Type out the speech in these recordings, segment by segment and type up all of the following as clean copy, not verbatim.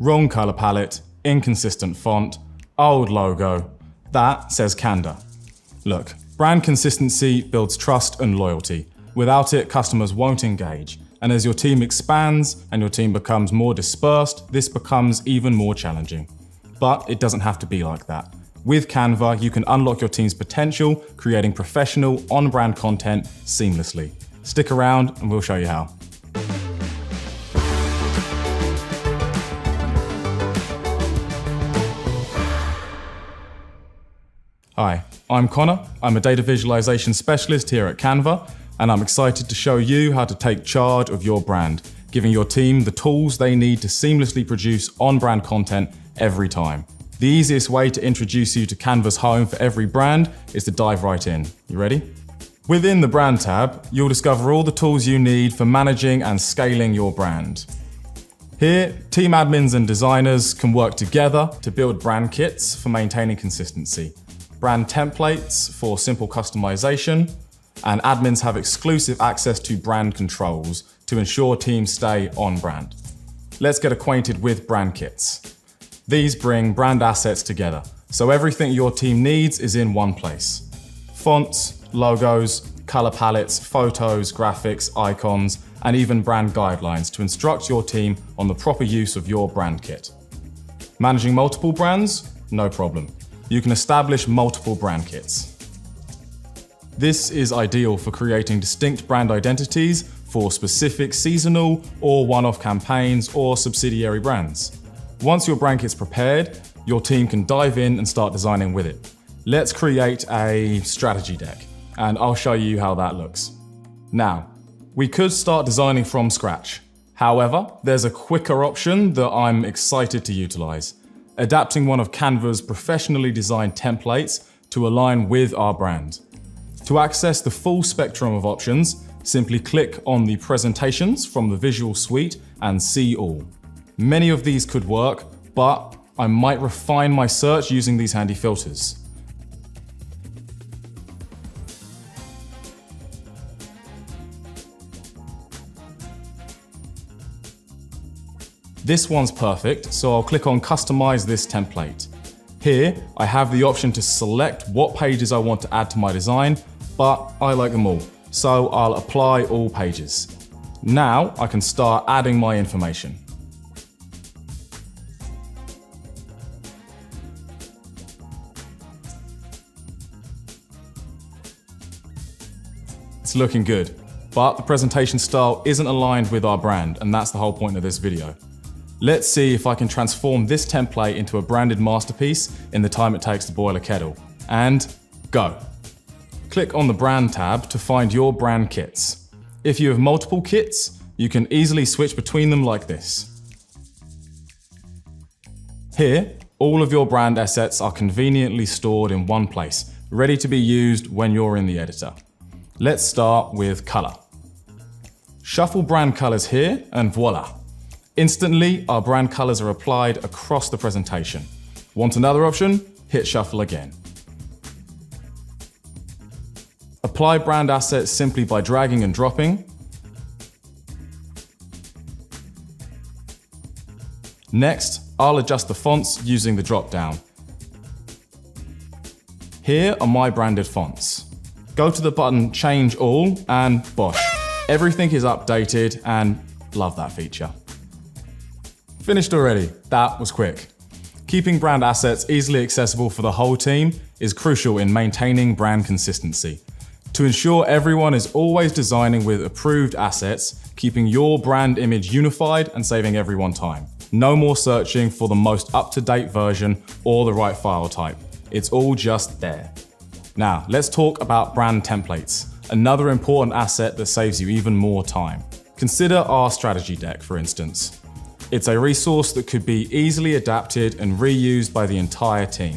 Wrong color palette, inconsistent font, old logo. That says Canva. Look, brand consistency builds trust and loyalty. Without it, customers won't engage. And as your team expands and your team becomes more dispersed, this becomes even more challenging. But it doesn't have to be like that. With Canva, you can unlock your team's potential, creating professional, on-brand content seamlessly. Stick around and we'll show you how. Hi, I'm Connor. I'm a data visualization specialist here at Canva, and I'm excited to show you how to take charge of your brand, giving your team the tools they need to seamlessly produce on-brand content every time. The easiest way to introduce you to Canva's home for every brand is to dive right in. You ready? Within the Brand tab, you'll discover all the tools you need for managing and scaling your brand. Here, team admins and designers can work together to build brand kits for maintaining consistency, brand templates for simple customization, and admins have exclusive access to brand controls to ensure teams stay on brand. Let's get acquainted with brand kits. These bring brand assets together, so everything your team needs is in one place. Fonts, logos, color palettes, photos, graphics, icons, and even brand guidelines to instruct your team on the proper use of your brand kit. Managing multiple brands? No problem. You can establish multiple brand kits. This is ideal for creating distinct brand identities for specific seasonal or one-off campaigns or subsidiary brands. Once your brand kit's prepared, your team can dive in and start designing with it. Let's create a strategy deck, and I'll show you how that looks. Now, we could start designing from scratch. However, there's a quicker option that I'm excited to utilize. Adapting one of Canva's professionally designed templates to align with our brand. To access the full spectrum of options, simply click on the presentations from the Visual Suite and see all. Many of these could work, but I might refine my search using these handy filters. This one's perfect, so I'll click on Customize this template. Here, I have the option to select what pages I want to add to my design, but I like them all, so I'll apply all pages. Now I can start adding my information. It's looking good, but the presentation style isn't aligned with our brand, and that's the whole point of this video. Let's see if I can transform this template into a branded masterpiece in the time it takes to boil a kettle. And go. Click on the Brand tab to find your brand kits. If you have multiple kits, you can easily switch between them like this. Here, all of your brand assets are conveniently stored in one place, ready to be used when you're in the editor. Let's start with color. Shuffle brand colors here and voila. Instantly, our brand colors are applied across the presentation. Want another option? Hit shuffle again. Apply brand assets simply by dragging and dropping. Next, I'll adjust the fonts using the drop down. Here are my branded fonts. Go to the button Change All and bosh. Everything is updated and love that feature. Finished already. That was quick. Keeping brand assets easily accessible for the whole team is crucial in maintaining brand consistency. To ensure everyone is always designing with approved assets, keeping your brand image unified and saving everyone time. No more searching for the most up-to-date version or the right file type. It's all just there. Now, let's talk about brand templates, another important asset that saves you even more time. Consider our strategy deck, for instance. It's a resource that could be easily adapted and reused by the entire team.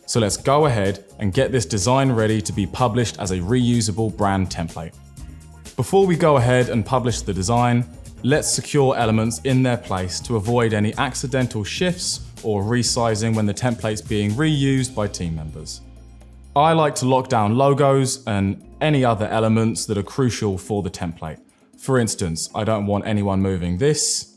So let's go ahead and get this design ready to be published as a reusable brand template. Before we go ahead and publish the design, let's secure elements in their place to avoid any accidental shifts or resizing when the template's being reused by team members. I like to lock down logos and any other elements that are crucial for the template. For instance, I don't want anyone moving this,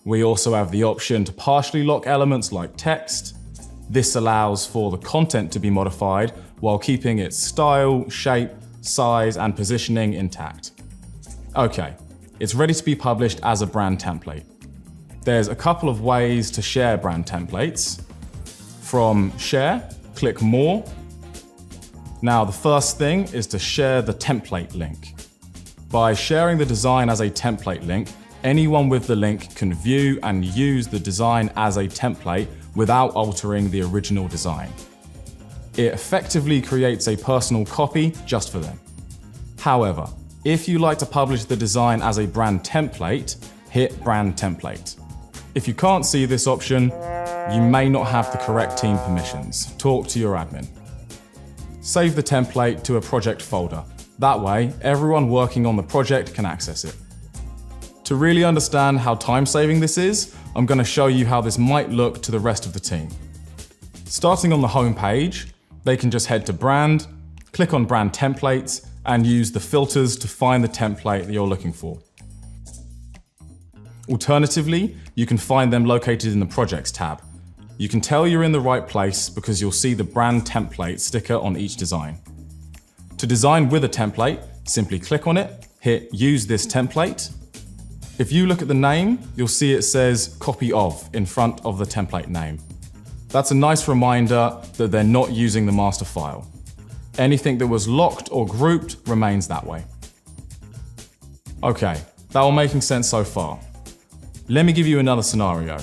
We also have the option to partially lock elements like text. This allows for the content to be modified while keeping its style, shape, size, and positioning intact. Okay, it's ready to be published as a brand template. There's a couple of ways to share brand templates. From Share, click More. Now the first thing is to share the template link. By sharing the design as a template link, anyone with the link can view and use the design as a template without altering the original design. It effectively creates a personal copy just for them. However, if you like to publish the design as a brand template, hit Brand Template. If you can't see this option, you may not have the correct team permissions. Talk to your admin. Save the template to a project folder. That way, everyone working on the project can access it. To really understand how time-saving this is, I'm going to show you how this might look to the rest of the team. Starting on the home page, they can just head to Brand, click on Brand Templates, and use the filters to find the template that you're looking for. Alternatively, you can find them located in the Projects tab. You can tell you're in the right place because you'll see the brand template sticker on each design. To design with a template, simply click on it, hit Use this template. If you look at the name, you'll see it says Copy of in front of the template name. That's a nice reminder that they're not using the master file. Anything that was locked or grouped remains that way. Okay, that all making sense so far. Let me give you another scenario.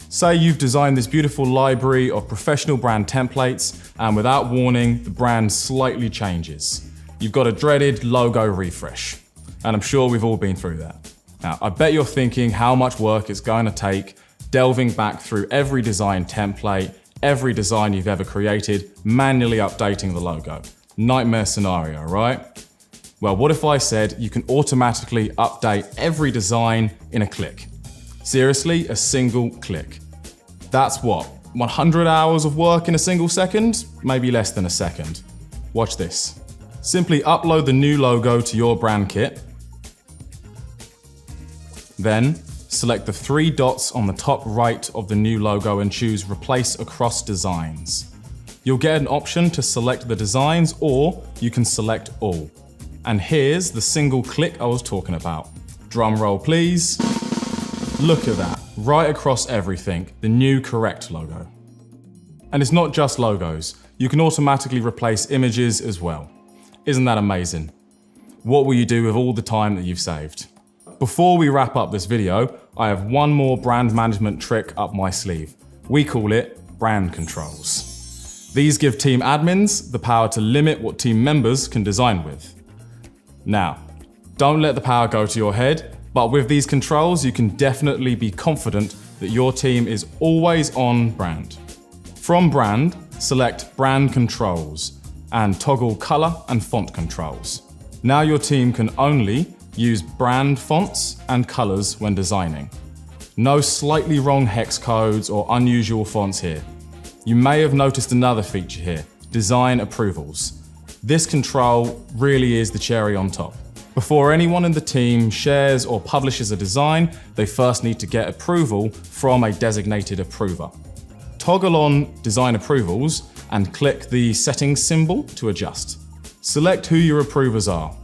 Say you've designed this beautiful library of professional brand templates, and without warning, the brand slightly changes. You've got a dreaded logo refresh, and I'm sure we've all been through that. Now, I bet you're thinking how much work it's going to take delving back through every design template, every design you've ever created, manually updating the logo. Nightmare scenario, right? Well, what if I said you can automatically update every design in a click? Seriously, a single click. That's what, 100 hours of work in a single second? Maybe less than a second. Watch this. Simply upload the new logo to your brand kit. Then, select the 3 dots on the top right of the new logo and choose Replace Across Designs. You'll get an option to select the designs, or you can select all. And here's the single click I was talking about. Drum roll, please. Look at that, right across everything, the new correct logo. And it's not just logos, you can automatically replace images as well. Isn't that amazing? What will you do with all the time that you've saved? Before we wrap up this video, I have one more brand management trick up my sleeve. We call it brand controls. These give team admins the power to limit what team members can design with. Now, don't let the power go to your head, but with these controls, you can definitely be confident that your team is always on brand. From Brand, select Brand Controls and toggle color and font controls. Now your team can only use brand fonts and colors when designing. No slightly wrong hex codes or unusual fonts here. You may have noticed another feature here, design approvals. This control really is the cherry on top. Before anyone in the team shares or publishes a design, they first need to get approval from a designated approver. Toggle on Design Approvals and click the settings symbol to adjust. Select who your approvers are.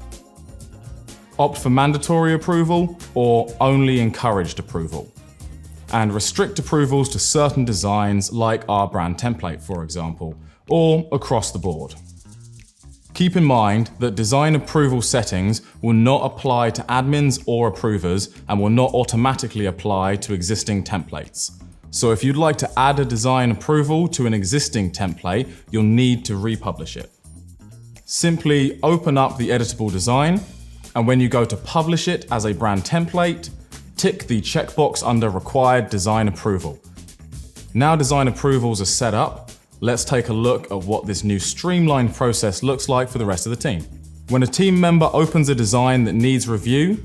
Opt for mandatory approval or only encouraged approval. And restrict approvals to certain designs like our brand template, for example, or across the board. Keep in mind that design approval settings will not apply to admins or approvers and will not automatically apply to existing templates. So if you'd like to add a design approval to an existing template, you'll need to republish it. Simply open up the editable design, and when you go to publish it as a brand template, tick the checkbox under Required Design Approval. Now design approvals are set up, let's take a look at what this new streamlined process looks like for the rest of the team. When a team member opens a design that needs review,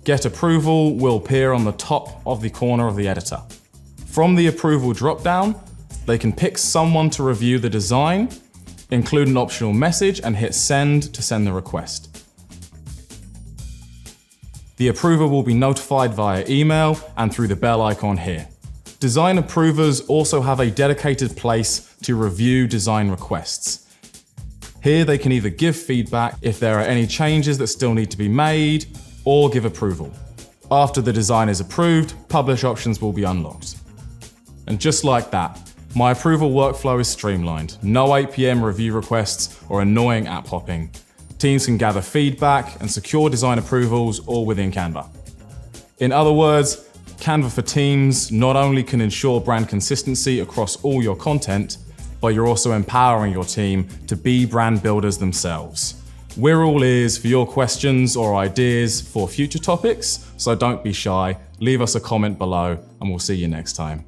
Get Approval will appear on the top of the corner of the editor. From the approval dropdown, they can pick someone to review the design, include an optional message, and hit Send to send the request. The approver will be notified via email and through the bell icon here. Design approvers also have a dedicated place to review design requests. Here they can either give feedback if there are any changes that still need to be made, or give approval. After the design is approved, publish options will be unlocked. And just like that, my approval workflow is streamlined. No 8 PM review requests or annoying app hopping. Teams can gather feedback and secure design approvals all within Canva. In other words, Canva for Teams not only can ensure brand consistency across all your content, but you're also empowering your team to be brand builders themselves. We're all ears for your questions or ideas for future topics, so don't be shy, leave us a comment below, and we'll see you next time.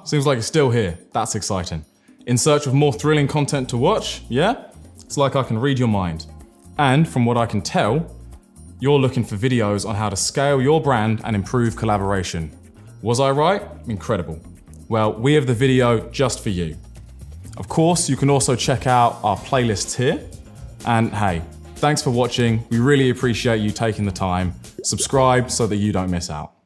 Seems like you're still here. That's exciting. In search of more thrilling content to watch, yeah? It's like I can read your mind. And from what I can tell, you're looking for videos on how to scale your brand and improve collaboration. Was I right? Incredible. Well, we have the video just for you. Of course, you can also check out our playlists here. And hey, thanks for watching. We really appreciate you taking the time. Subscribe so that you don't miss out.